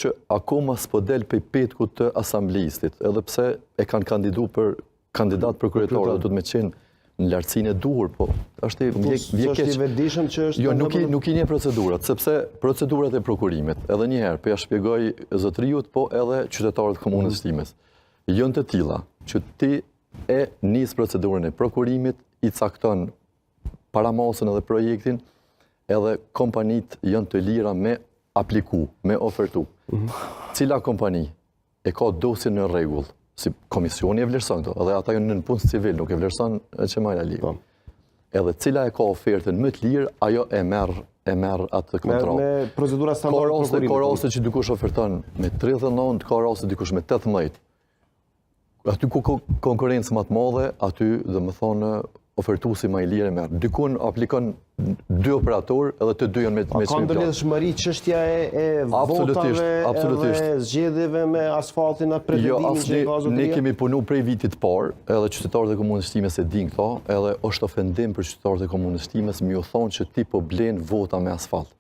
që akoma s'po del pe petkut të asamblistit, edhe pse e kanë kandidu për kandidat për kryetar, do të me qenë në lartësinë e duhur, po është i vetëdijshëm që është... Jo, nuk i një procedurat, sepse procedurat e prokurimit, edhe njëherë, për ja shpjegoj zotriut, po edhe qytetarët komunës times, jënë të tilla që ti e nis procedurën e prokurimit, i cakton paramasën edhe projektin, edhe kompanit janë të lira me apliku, me ofertu. Cila kompani e ka dosjen në rregull, si komisioni e vlerëson këto, edhe ata janë në punë civil, nuk e vlerëson Qemali Ali. Edhe cila e ka ofertën më të lirë, ajo e merr atë kontroll. Me procedura standard prokurimit. Ka raste që dikush oferton me 39, ka raste dikush me 18. Aty ku ka konkurrencë më të madhe, aty domethënë ofertuesi më i lirë merr. Dikun aplikon 2 operator, edhe të dy janë me çmim. Ka ndërlidhshmëri çështja e votave, e zgjedhjeve me asfaltin atë pretendimin që ka zotëria? Ne kemi punu prej vitit parë, edhe qytetarët e komunës times e din këto, edhe është ofendim për qytetarët e komunës times mi u thonë që ti po blen vota me asfalt.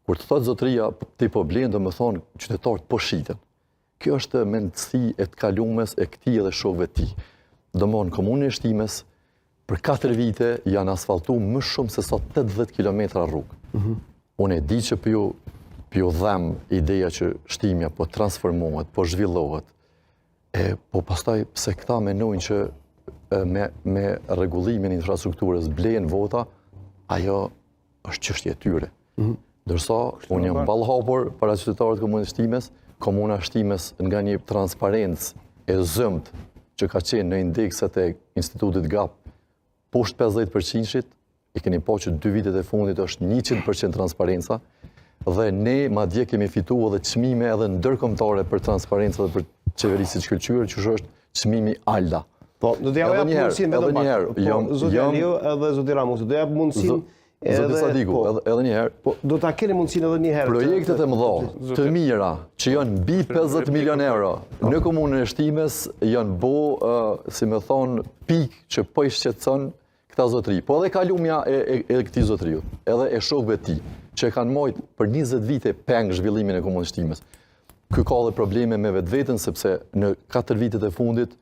Kur të thotë zotëria ti po blen, do më thonë qytetarët po shiten. Kjo është mendësi e të kalumes e këtij edhe shokëve të tij. Domthon komunën e Shtimes për 4 vite janë asfaltu më shumë se sa 80 km rrugë. Unë e di që për ju dhem ideja që Shtimja po transformohet, po zhvillohet, po pastaj pse këta menojnë që me rregullimin e infrastrukturës blejnë vota, ajo është çështje e tyre. Ndërsa unë jam ballhapur para qytetarët e komunës Shtimes, komuna Shtimes nga një transparencë e zëmt që ka qenë në indekset e Institutit GAP poshtë 50%, i keni po që 2 vitet e fundit është 100% transparenca, dhe ne madje kemi fituar edhe çmime edhe ndërkombëtare për transparencë dhe për qeverisë shkëlqyer, që është çmimi ALDA. Po, do të japë mundësinë vetëm pak. Zoti Aliu edhe zoti Ramusi, do japë mundësinë Zoti Sadiku, edhe një herë. Po, do ta keni mundësinë edhe një herë. Projektet e mëdha, të mira, që janë mbi 50 milion euro në komunën e Shtimes, janë si më thon, pikë që po i shqetëson këta zotëri. Po edhe kalumja e këtij zotriu, edhe e shokëve të tij, që kanë marrë për 20 vite peng zhvillimin e komunës Shtimes. Ky ka edhe probleme me vetveten, sepse në 4 vitet e fundit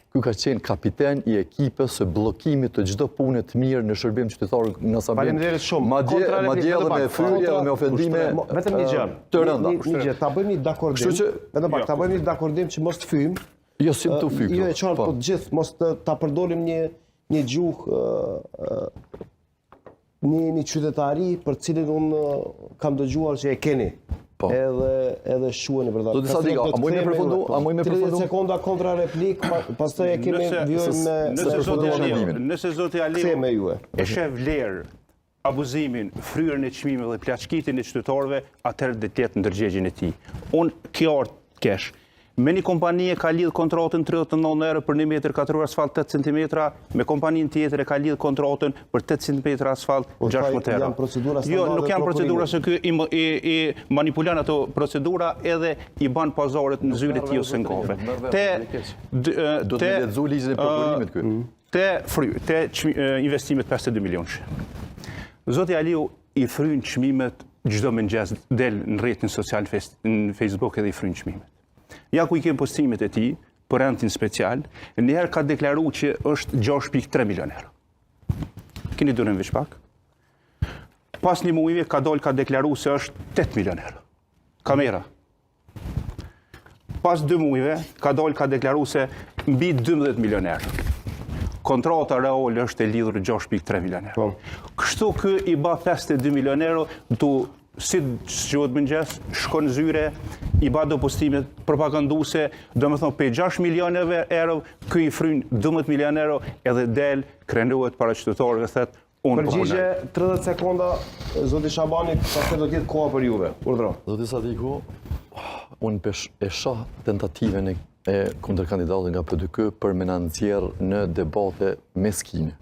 ky ka qenë kapiten i ekipës së bllokimit të çdo pune të mirë në shërbim qytetarëve në Sabin. Faleminderit shumë. Madje edhe me fryrje dhe me ofendime vetëm një gjë. Të rënda. Një gjë, ta bëjmë një dakordim. Vetëm pak, ta bëjmë një dakordim që mos të fyjm. Jo, si të fyjm. Jo, e qartë, po të gjithë mos ta përdorim një gjuhë një qytetari për cilin unë kam dëgjuar që e keni. Edhe shuheni për ta. Do të sa diga, a mujmë përfundu? 30 sekonda kontra replik, pastaj e kemi vjojmë Nëse zoti Aliu e sheh vlerë abuzimin, fryrën e çmimeve dhe plaçkitin e qytetarëve, atëherë do të jetë ndërgjegjjen e tij. Unë kjo kesh. Me një kompani e ka lidh kontratën 39 euro për 1 metër katror asfalt 8 cm, me kompaninë tjetër e ka lidh kontratën për 8 cm asfalt 16 euro. Jo, nuk janë procedura se ky i manipulon ato procedura edhe i bën pazaret në zyret e tij ose në kafe. Do të lexoj ligjin e prokurimit këtu. Te investimet 52 milionë. Zoti Aliu i fryn çmimet çdo mëngjes, del në rrjetin social në Facebook edhe i fryn çmimet. Ja ku i kem postimet e tij për rentin special, njëherë ka deklaruar që është 6.3 milion euro. Keni durën veç pak? Pas një muajve ka deklaruar se është 8 milion euro. Kamera. Pas 2 muajve ka deklaruar se mbi 12 milion euro. Kontrata reale është e lidhur 6.3 milion euro. Kështu ky i ba 52 milion euro si quhet mëngjes, shkon në zyre, i ba do postimet propaganduese, domethënë pe 6 milioneve euro, ky i fryn 12 milion euro edhe del krenohet para qytetarëve thotë unë po. Përgjigje 30 sekonda zoti Shabani, pastaj do të jetë koha për juve. Urdhëro. Zoti Sadiku, unë e shoh tentativen e kundërkandidatit nga PDK për me na nxjerr në debate meskine.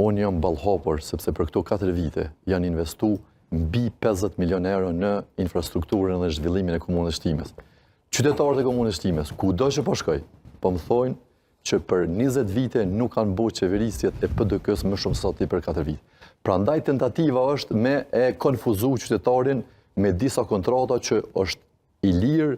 Unë jam ballhapur sepse për këto 4 vite janë investuar mbi 50 milion euro në infrastrukturën dhe zhvillimin e komunës Shtimes. Qytetarët e komunës Shtimes, kudo që po shkoj, po më thonë që për 20 vite nuk kanë bërë qeverisjet e PDK-s më shumë se sa ti për 4 vite. Prandaj tentativa është me e konfuzu qytetarin me disa kontrata që është i lirë